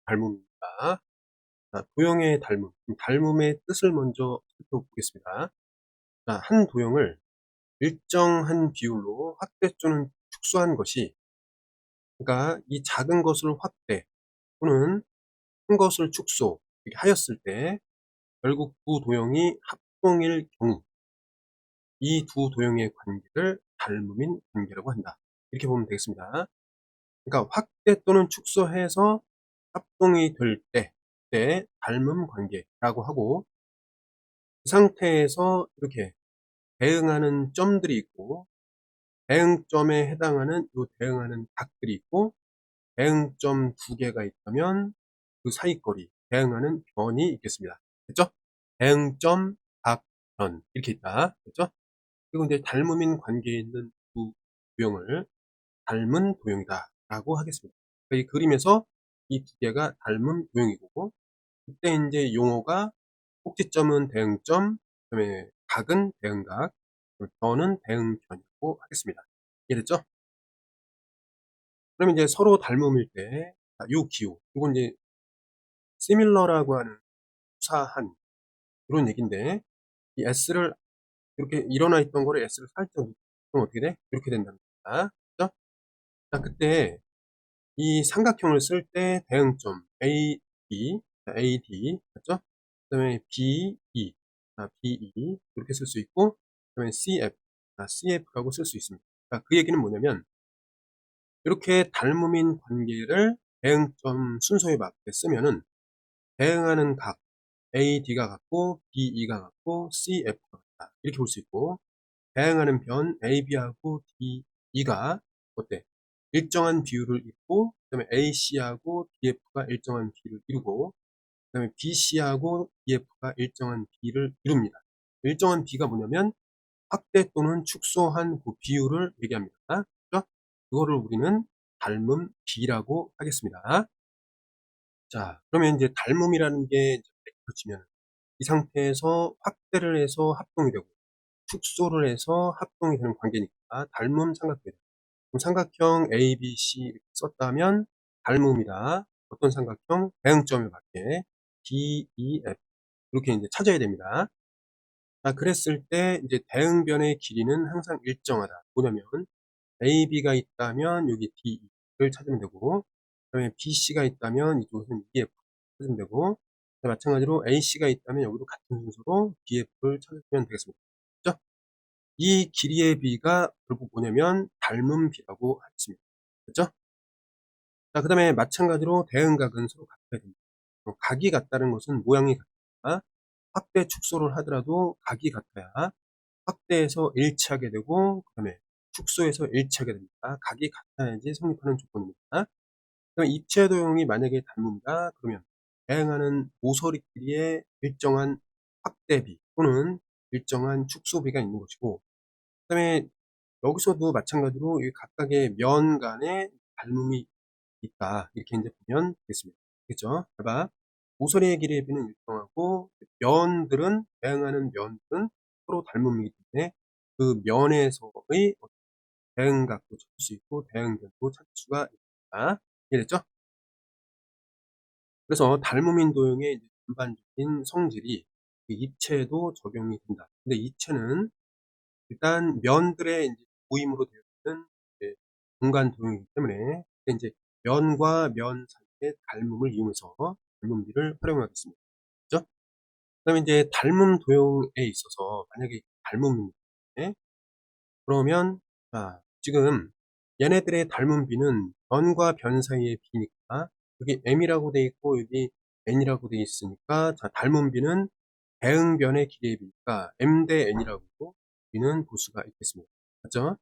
닮음입니다. 자, 도형의 닮음. 닮음의 뜻을 먼저 살펴보겠습니다. 자, 한 도형을 일정한 비율로 확대 또는 축소한 것이, 그러니까 이 작은 것을 확대 또는 큰 것을 축소 이렇게 하였을 때 결국 두 도형이 합동일 경우 이 두 도형의 관계를 닮음인 관계라고 한다. 이렇게 보면 되겠습니다. 그러니까 확대 또는 축소해서 합동이 될 때 닮음 관계라고 하고, 그 상태에서 이렇게 대응하는 점들이 있고, 대응점에 해당하는 요 대응하는 각들이 있고, 대응점 두 개가 있다면 그 사이 거리, 대응하는 변이 있겠습니다. 됐죠? 대응점, 각, 변 이렇게 있다. 됐죠? 그리고 이제 닮음인 관계에 있는 두 도형을 닮은 도형이다 라고 하겠습니다. 그러니까 이 그림에서 이 두 개가 닮은 도형이고, 그때 이제 용어가 꼭지점은 대응점, 그다음에 각은 대응각, 변은 대응변이라고 하겠습니다. 이해됐죠? 그럼 이제 서로 닮음일 때, 요 기호, 이건 이제 similar라고 하는 유사한 그런 얘기인데, 이 s를 이렇게 일어나 있던 거를 s를 살짝 누르면 어떻게 돼? 이렇게 된다는 겁니다. 그죠? 자, 그때 이 삼각형을 쓸 때 대응점 AD, AD 맞죠? 그다음에 BE, BE 이렇게 쓸 수 있고, 그다음에 CF, CF라고 쓸 수 있습니다. 그 얘기는 뭐냐면 이렇게 닮음인 관계를 대응점 순서에 맞게 쓰면은 대응하는 각 AD가 같고 BE가 같고 CF가 같다 이렇게 볼 수 있고, 대응하는 변 AB하고 DE가 어때? 일정한 비율을 이루고, 그 다음에 AC하고 DF가 일정한 비율을 이루고, 그 다음에 BC하고 DF가 일정한 비를 이룹니다. 일정한 비가 뭐냐면 확대 또는 축소한 그 비율을 얘기합니다. 그죠? 그거를 우리는 닮음 비라고 하겠습니다. 자, 그러면 이제 닮음이라는 게 이제 펼치면 이 상태에서 확대를 해서 합동이 되고 축소를 해서 합동이 되는 관계니까 닮음 삼각형이다. 그럼 삼각형 ABC 이렇게 썼다면 닮음이다. 어떤 삼각형? 대응점에 맞게 DEF 이렇게 이제 찾아야 됩니다. 자, 그랬을 때 이제 대응변의 길이는 항상 일정하다. 뭐냐면 AB가 있다면 여기 DE를 찾으면 되고, 그다음에 BC가 있다면 이쪽에서는 EF 찾으면 되고, 마찬가지로 AC가 있다면 여기도 같은 순서로 DF를 찾으면 되겠습니다. 그죠? 이 길이의 비가 결국 뭐냐면 닮은 비라고 하겠습니다. 됐죠? 자, 그 다음에 마찬가지로 대응각은 서로 같아야 됩니다. 각이 같다는 것은 모양이 같다. 확대 축소를 하더라도 각이 같아야 확대해서 일치하게 되고, 그 다음에 축소해서 일치하게 됩니다. 각이 같아야지 성립하는 조건입니다. 그럼 입체도형이 만약에 닮는다 그러면 대응하는 모서리 길이의 일정한 확대비 또는 일정한 축소비가 있는 것이고, 그 다음에 여기서도 마찬가지로 이 각각의 면 간의 닮음이 있다 이렇게 이제 보면 되겠습니다. 그죠? 봐봐. 모서리의 길이의 비는 일정하고 면들은 대응하는 면들은 서로 닮음이기 때문에 그 면에서의 대응각도 찾을 수 있고 대응변도 찾을 수가 있다. 이해됐죠? 그래서 닮음인 도형의 이제 전반적인 성질이 그 입체에도 적용이 된다. 근데 입체는 일단 면들의 이제 모임으로 되어 있는 이제 공간 도형이기 때문에 이제 면과 면 사이의 닮음을 이용해서 닮음비를 활용하겠습니다. 그죠? 그다음에 이제 닮음 도형에 있어서 만약에 닮음인데 그러면 자, 지금 얘네들의 닮음비는 변과 변 사이의 비니까 여기 m이라고 돼 있고 여기 n이라고 돼 있으니까, 자, 닮음비는 대응변의 길이의 비니까 m 대 n이라고 우리는 볼 수가 있겠습니다. 맞죠?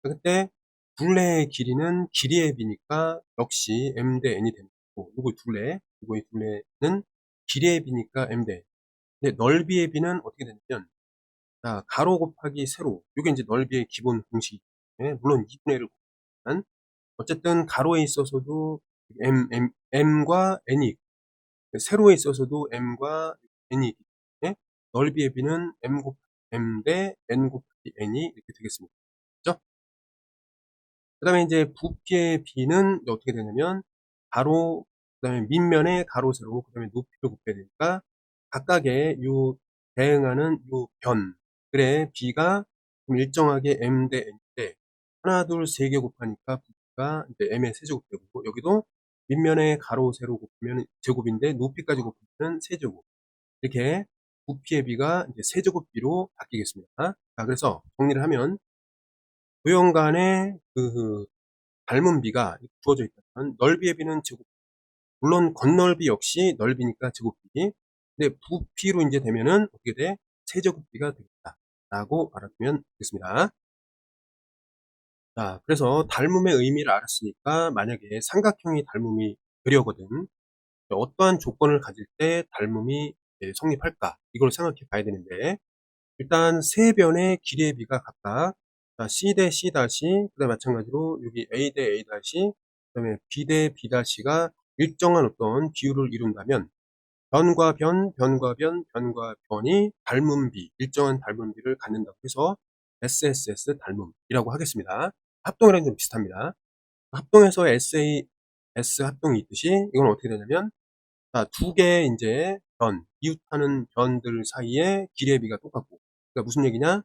그때 둘레의 길이는 길이의 비니까 역시 m 대 n이 되는 거고, 요거 둘레, 요거의 둘레는 길이의 비니까 m 대 n. 근데 넓이의 비는 어떻게 되냐면, 자, 가로 곱하기 세로, 요게 이제 넓이의 기본 공식이기 때문에 물론 2분의 1을 곱하지만 어쨌든 가로에 있어서도 m과 n이 있고 세로에 있어서도 m과 n이 있기 때문에 넓이의 비는 m 곱하기 m 대 n 곱하기 n이 이렇게 되겠습니다. 그죠? 그 다음에 이제 부피의 비는 어떻게 되냐면 바로 그다음에 밑면에 가로, 세로, 그다음에 높이를 곱해야 되니까 각각의 요 대응하는 요 변들의 B가 좀 일정하게 M 대 N인데 하나, 둘, 세 개 곱하니까 부피가 이제 M의 세제곱 되고 여기도 밑면에 가로, 세로 곱하면 제곱인데 높이까지 곱하면 세제곱. 이렇게 부피의 B가 이제 세제곱 B로 바뀌겠습니다. 자, 그래서 정리를 하면 도형 간의 그 닮은 B가 주어져 있다면 넓이의 B는 제곱. 물론 겉넓이 역시 넓이니까 제곱비. 근데 부피로 이제 되면은 어떻게 돼? 세제곱비가 되겠다라고 알아두면 되겠습니다. 자, 그래서 닮음의 의미를 알았으니까 만약에 삼각형이 닮음이 되려거든. 어떠한 조건을 가질 때 닮음이 성립할까? 이걸 생각해 봐야 되는데 일단 세 변의 길이의 비가 각각 자, C 대 C 다시 그다음에 마찬가지로 여기 A 대 A 다시 그다음에 B 대 B 다시가 일정한 어떤 비율을 이룬다면 변과 변, 변과 변, 변과 변이 닮음비, 일정한 닮음비를 갖는다고 해서 SSS 닮음이라고 하겠습니다. 합동이랑 좀 비슷합니다. 합동에서 SAS 합동이 있듯이 이건 어떻게 되냐면 자, 두 개의 이제 변, 이웃하는 변들 사이에 길이의 비가 똑같고 그러니까 무슨 얘기냐?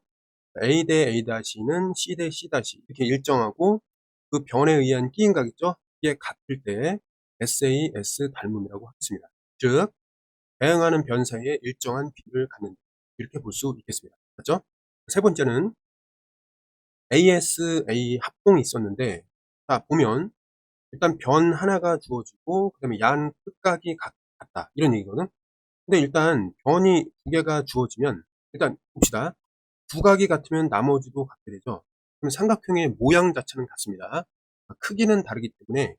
A 대 A 다시는 C 대 C 다시 이렇게 일정하고 그 변에 의한 끼임각 있죠? 이게 같을 때 SAS 닮음이라고 하겠습니다. 즉 대응하는 변 사이에 일정한 비율을 갖는다. 이렇게 볼 수 있겠습니다. 맞죠? 세 번째는 ASA 합동이 있었는데 자 보면 일단 변 하나가 주어지고 그 다음에 양 끝각이 같다 이런 얘기거든. 근데 일단 변이 두 개가 주어지면 일단 봅시다. 두 각이 같으면 나머지도 같게 되죠. 그럼 삼각형의 모양 자체는 같습니다. 크기는 다르기 때문에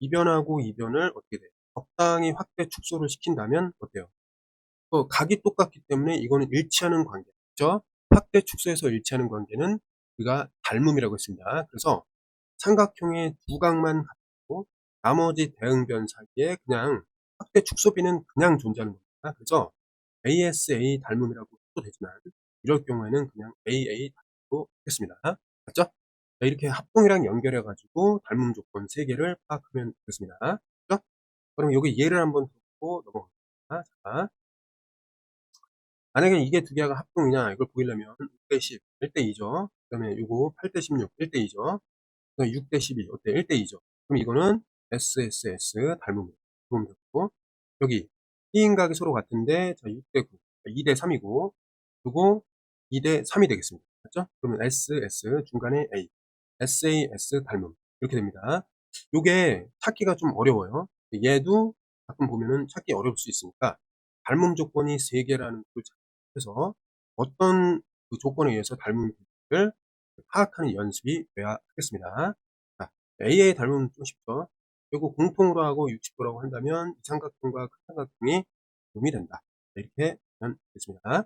이 변하고 이 변을 어떻게 돼요? 적당히 확대 축소를 시킨다면 어때요? 각이 똑같기 때문에 이거는 일치하는 관계죠. 확대 축소해서 일치하는 관계는 우리가 닮음이라고 했습니다. 그래서 삼각형의 두 각만 같고 나머지 대응변 사이에 그냥 확대 축소비는 그냥 존재하는 겁니다. 그래서 ASA 닮음이라고 해도 되지만 이럴 경우에는 그냥 AA 닮음으로 하겠습니다. 맞죠? 자, 이렇게 합동이랑 연결해 가지고 닮음 조건 3개를 파악하면 되겠습니다. 그죠? 그럼 여기 예를 한번 듣고 넘어가겠습니다. 자, 만약에 이게 두 개가 합동이냐 이걸 보이려면 6대 10, 1대 2죠. 그 다음에 요거 8대 16, 1대 2죠. 6대 12, 어때? 1대 2죠. 그럼 이거는 SSS 닮음이에요. 그럼 됐고, 여기, B인각이 서로 같은데, 자, 6대 9, 2대 3이고, 요거 2대 3이 되겠습니다. 맞죠? 그러면 SS, 중간에 A, SAS 닮음. 이렇게 됩니다. 요게 찾기가 좀 어려워요. 얘도 가끔 보면은 찾기 어려울 수 있으니까, 닮음 조건이 3개라는 걸 해서 어떤 그 조건에 의해서 닮음을 파악하는 연습이 돼야 하겠습니다. 자, AA 닮으면 좀 쉽죠. 그리고 공통으로 하고 60도라고 한다면 이 삼각형과 큰 삼각형이 도움이 된다. 이렇게 하면 되겠습니다.